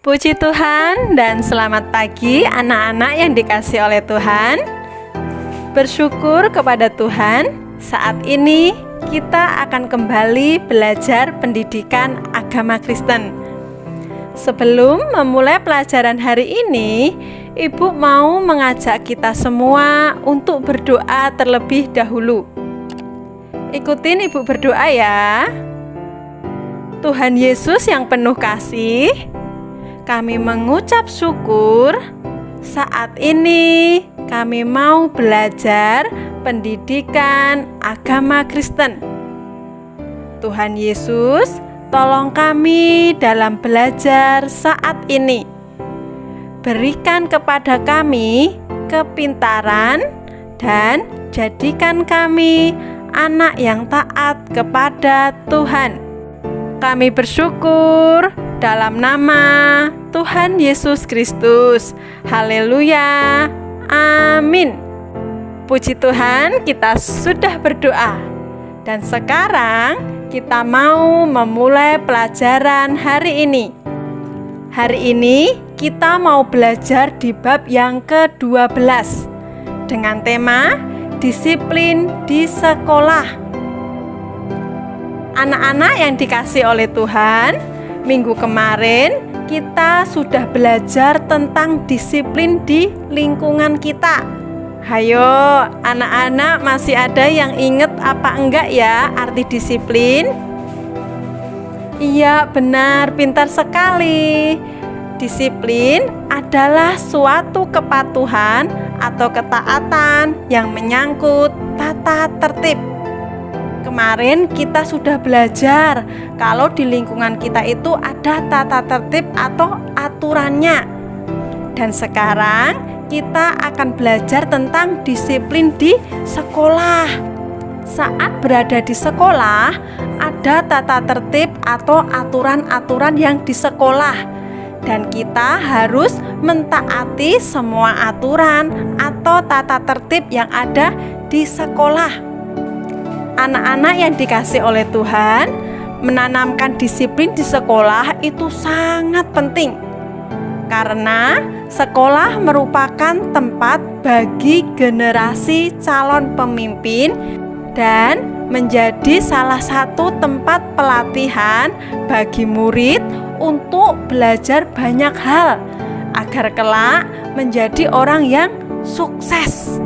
Puji Tuhan dan selamat pagi anak-anak yang dikasihi oleh Tuhan. Bersyukur kepada Tuhan, saat ini kita akan kembali belajar pendidikan agama Kristen. Sebelum memulai pelajaran hari ini, Ibu mau mengajak kita semua untuk berdoa terlebih dahulu. Ikutin Ibu berdoa ya. Tuhan Yesus yang penuh kasih, kami mengucap syukur saat ini kami mau belajar pendidikan agama Kristen. Tuhan Yesus, tolong kami dalam belajar saat ini. Berikan kepada kami kepintaran dan jadikan kami anak yang taat kepada Tuhan. Kami bersyukur dalam nama Tuhan Yesus Kristus. Haleluya. Amin. Puji Tuhan, kita sudah berdoa. Dan sekarang kita mau memulai pelajaran hari ini. Hari ini kita mau belajar di bab yang ke-12 dengan tema disiplin di sekolah. Anak-anak yang dikasihi oleh Tuhan, minggu kemarin kita sudah belajar tentang disiplin di lingkungan kita. Hayo, anak-anak masih ada yang ingat apa enggak ya arti disiplin? Iya, benar, pintar sekali. Disiplin adalah suatu kepatuhan atau ketaatan yang menyangkut tata tertib. Kemarin kita sudah belajar kalau di lingkungan kita itu ada tata tertib atau aturannya. Dan sekarang kita akan belajar tentang disiplin di sekolah. Saat berada di sekolah, ada tata tertib atau aturan-aturan yang di sekolah. Dan kita harus mentaati semua aturan atau tata tertib yang ada di sekolah. Anak-anak yang dikasihi oleh Tuhan, menanamkan disiplin di sekolah itu sangat penting. Karena sekolah merupakan tempat bagi generasi calon pemimpin dan menjadi salah satu tempat pelatihan bagi murid untuk belajar banyak hal agar kelak menjadi orang yang sukses.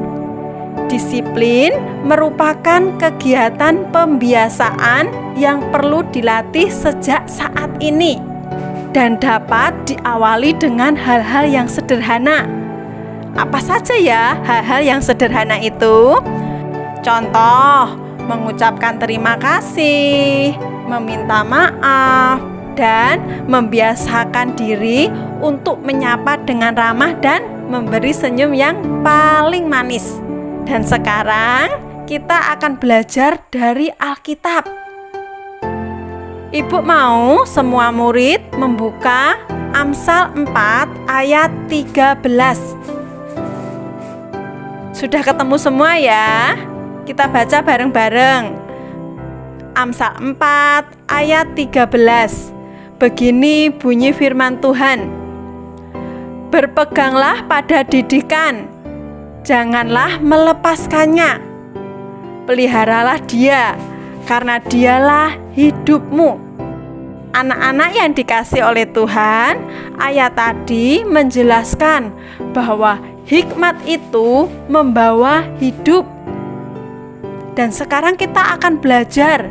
Disiplin merupakan kegiatan pembiasaan yang perlu dilatih sejak saat ini dan dapat diawali dengan hal-hal yang sederhana. Apa saja ya hal-hal yang sederhana itu? Contoh, mengucapkan terima kasih, meminta maaf, dan membiasakan diri untuk menyapa dengan ramah dan memberi senyum yang paling manis. Dan sekarang kita akan belajar dari Alkitab. Ibu mau semua murid membuka Amsal 4 ayat 13. Sudah ketemu semua ya? Kita baca bareng-bareng. Amsal 4 ayat 13. Begini bunyi firman Tuhan. Berpeganglah pada didikan, janganlah melepaskannya. Peliharalah dia, karena dialah hidupmu. Anak-anak yang dikasihi oleh Tuhan, ayat tadi menjelaskan bahwa hikmat itu membawa hidup. Dan sekarang kita akan belajar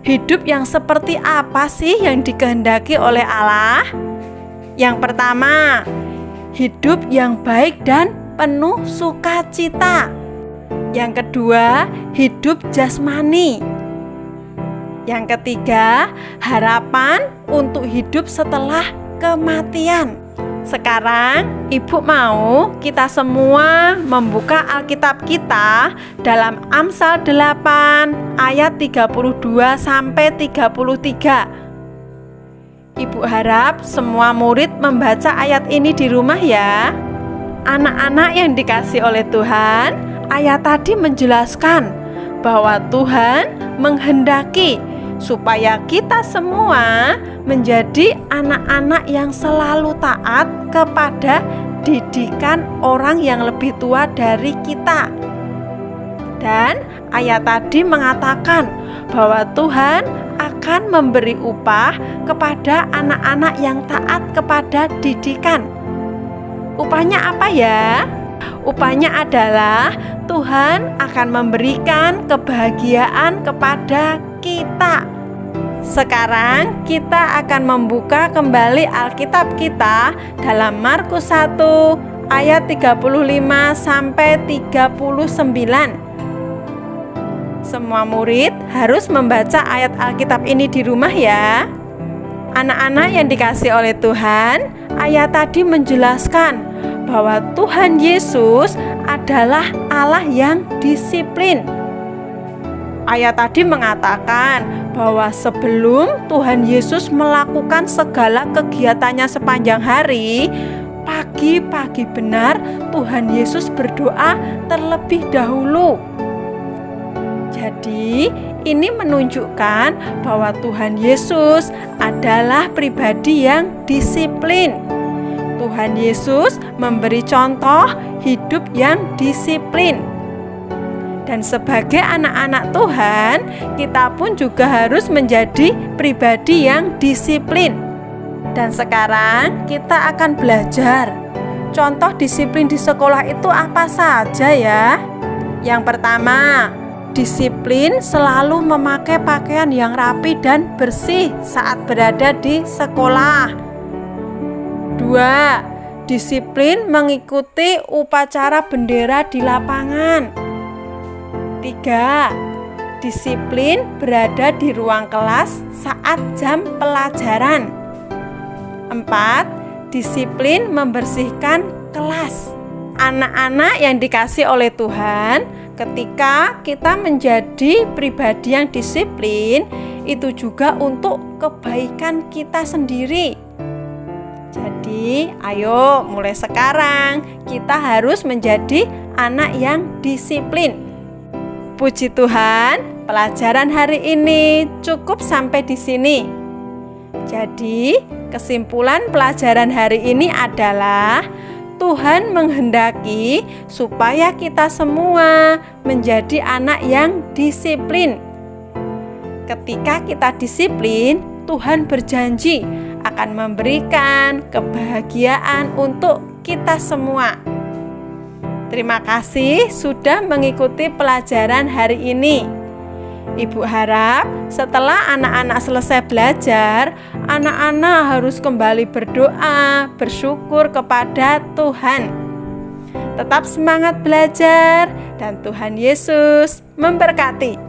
hidup yang seperti apa sih yang dikehendaki oleh Allah. Yang pertama, hidup yang baik dan penuh sukacita. Yang kedua, hidup jasmani. Yang ketiga, harapan untuk hidup setelah kematian. Sekarang Ibu mau kita semua membuka Alkitab kita dalam Amsal 8 ayat 32 sampai 33. Ibu harap semua murid membaca ayat ini di rumah ya. Anak-anak yang dikasihi oleh Tuhan, ayat tadi menjelaskan bahwa Tuhan menghendaki supaya kita semua menjadi anak-anak yang selalu taat kepada didikan orang yang lebih tua dari kita. Dan ayat tadi mengatakan bahwa Tuhan akan memberi upah kepada anak-anak yang taat kepada didikan. Upahnya apa ya? Upahnya adalah Tuhan akan memberikan kebahagiaan kepada kita. Sekarang kita akan membuka kembali Alkitab kita dalam Markus 1 ayat 35 sampai 39. Semua murid harus membaca ayat Alkitab ini di rumah ya. Anak-anak yang dikasihi oleh Tuhan, ayat tadi menjelaskan bahwa Tuhan Yesus adalah Allah yang disiplin. Ayat tadi mengatakan bahwa sebelum Tuhan Yesus melakukan segala kegiatannya sepanjang hari, pagi-pagi benar Tuhan Yesus berdoa terlebih dahulu. Jadi, ini menunjukkan bahwa Tuhan Yesus adalah pribadi yang disiplin. Tuhan Yesus memberi contoh hidup yang disiplin. Dan sebagai anak-anak Tuhan, kita pun juga harus menjadi pribadi yang disiplin. Dan sekarang kita akan belajar. Contoh disiplin di sekolah itu apa saja ya? Yang pertama, disiplin selalu memakai pakaian yang rapi dan bersih saat berada di sekolah. 2. Disiplin mengikuti upacara bendera di lapangan. 3. Disiplin berada di ruang kelas saat jam pelajaran. 4. Disiplin membersihkan kelas. Anak-anak yang dikasihi oleh Tuhan, ketika kita menjadi pribadi yang disiplin, itu juga untuk kebaikan kita sendiri. Jadi, ayo mulai sekarang kita harus menjadi anak yang disiplin. Puji Tuhan, pelajaran hari ini cukup sampai di sini. Jadi, kesimpulan pelajaran hari ini adalah Tuhan menghendaki supaya kita semua menjadi anak yang disiplin. Ketika kita disiplin, Tuhan berjanji akan memberikan kebahagiaan untuk kita semua. Terima kasih sudah mengikuti pelajaran hari ini. Ibu harap setelah anak-anak selesai belajar, anak-anak harus kembali berdoa, bersyukur kepada Tuhan. Tetap semangat belajar dan Tuhan Yesus memberkati.